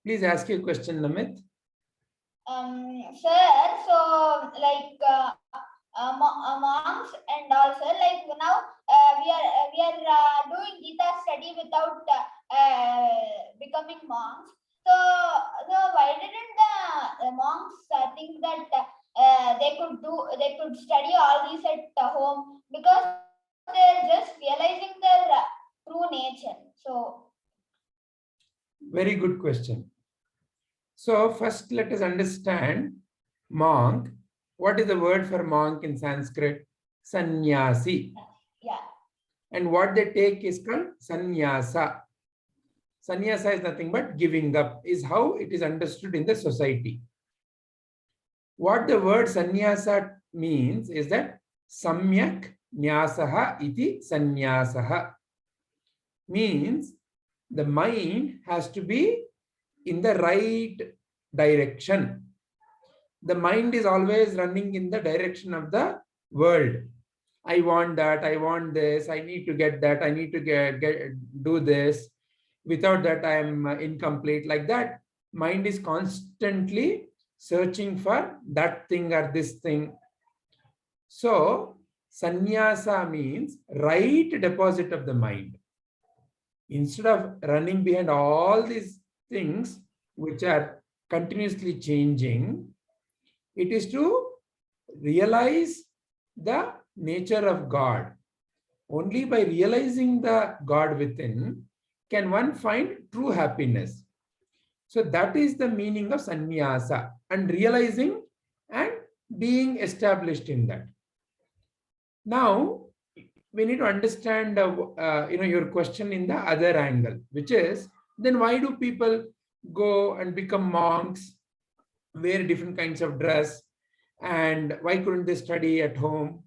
Please ask your question, Namit. Sir, so like monks and also like now we are doing Gita study without becoming monks. So why didn't the monks think that they could study all these at home, because they're just realizing their true nature. So Very good question. So first let us understand monk. What is the word for monk in Sanskrit? Sannyasi. yeah. And what they take is called sannyasa. Sannyasa is nothing but giving up, is how it is understood in the society. What the word sannyasa means is that samyak nyasaha iti sannyasaha. Means the mind has to be in the right direction. The mind is always running in the direction of the world. I want that, I want this, I need to get that, I need to do this. Without that, I am incomplete. Like that, mind is constantly searching for that thing or this thing. So, sannyasa means right deposit of the mind. Instead of running behind all these things which are continuously changing, it is to realize the nature of God. Only by realizing the God within can one find true happiness. So that is the meaning of sannyasa, and realizing and being established in that. Now, we need to understand your question in the other angle, which is, then why do people go and become monks, wear different kinds of dress, and why couldn't they study at home?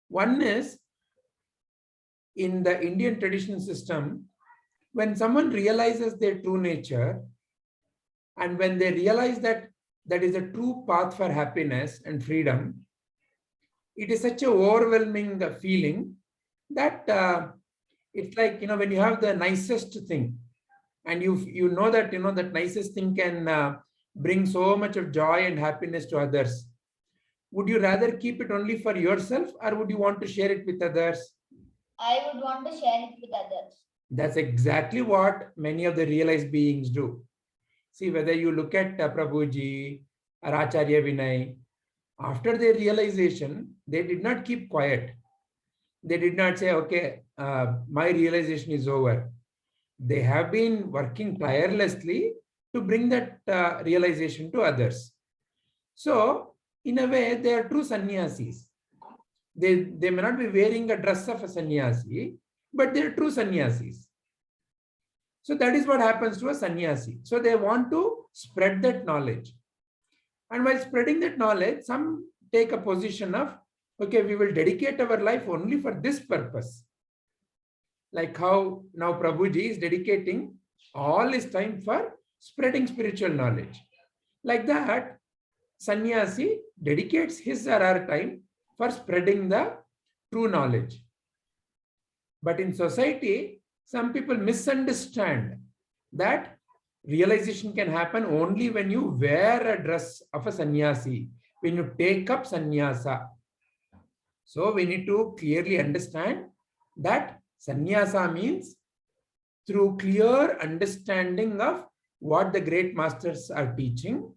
One is, in the Indian traditional system, when someone realizes their true nature, and when they realize that that is a true path for happiness and freedom, it is such an overwhelming feeling that it's like, when you have the nicest thing, and you know that that nicest thing can bring so much of joy and happiness to others. Would you rather keep it only for yourself, or would you want to share it with others? I would want to share it with others. That's exactly what many of the realized beings do. See, whether you look at Prabhuji or Acharya Vinay, after their realization, they did not keep quiet. They did not say, okay, my realization is over. They have been working tirelessly to bring that realization to others. So, in a way, they are true sannyasis. They may not be wearing a dress of a sannyasi, but they are true sannyasis. So that is what happens to a sannyasi. So they want to spread that knowledge. And while spreading that knowledge, some take a position of, okay, we will dedicate our life only for this purpose. Like how now Prabhuji is dedicating all his time for spreading spiritual knowledge. Like that, sannyasi dedicates his or her time for spreading the true knowledge. But in society, some people misunderstand that realization can happen only when you wear a dress of a sannyasi, when you take up sannyasa. So we need to clearly understand that sannyasa means through clear understanding of what the great masters are teaching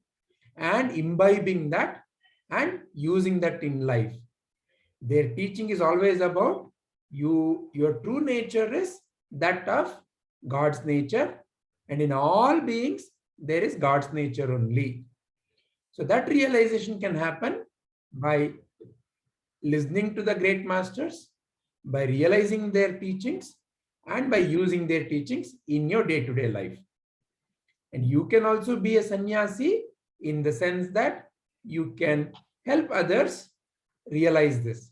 and imbibing that and using that in life. Their teaching is always about your true nature is that of God's nature, and in all beings there is God's nature only. So that realization can happen by listening to the great masters, by realizing their teachings, and by using their teachings in your day-to-day life. And you can also be a sannyasi in the sense that you can help others realize this.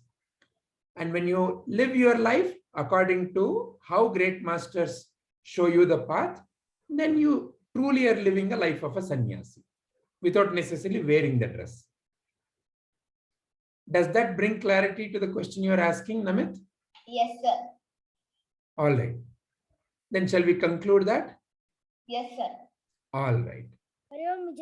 And when you live your life according to how great masters show you the path, then you truly are living a life of a sannyasi without necessarily wearing the dress. Does that bring clarity to the question you are asking, Namit? Yes, sir. All right. Then shall we conclude that? Yes, sir. All right. Hari Om.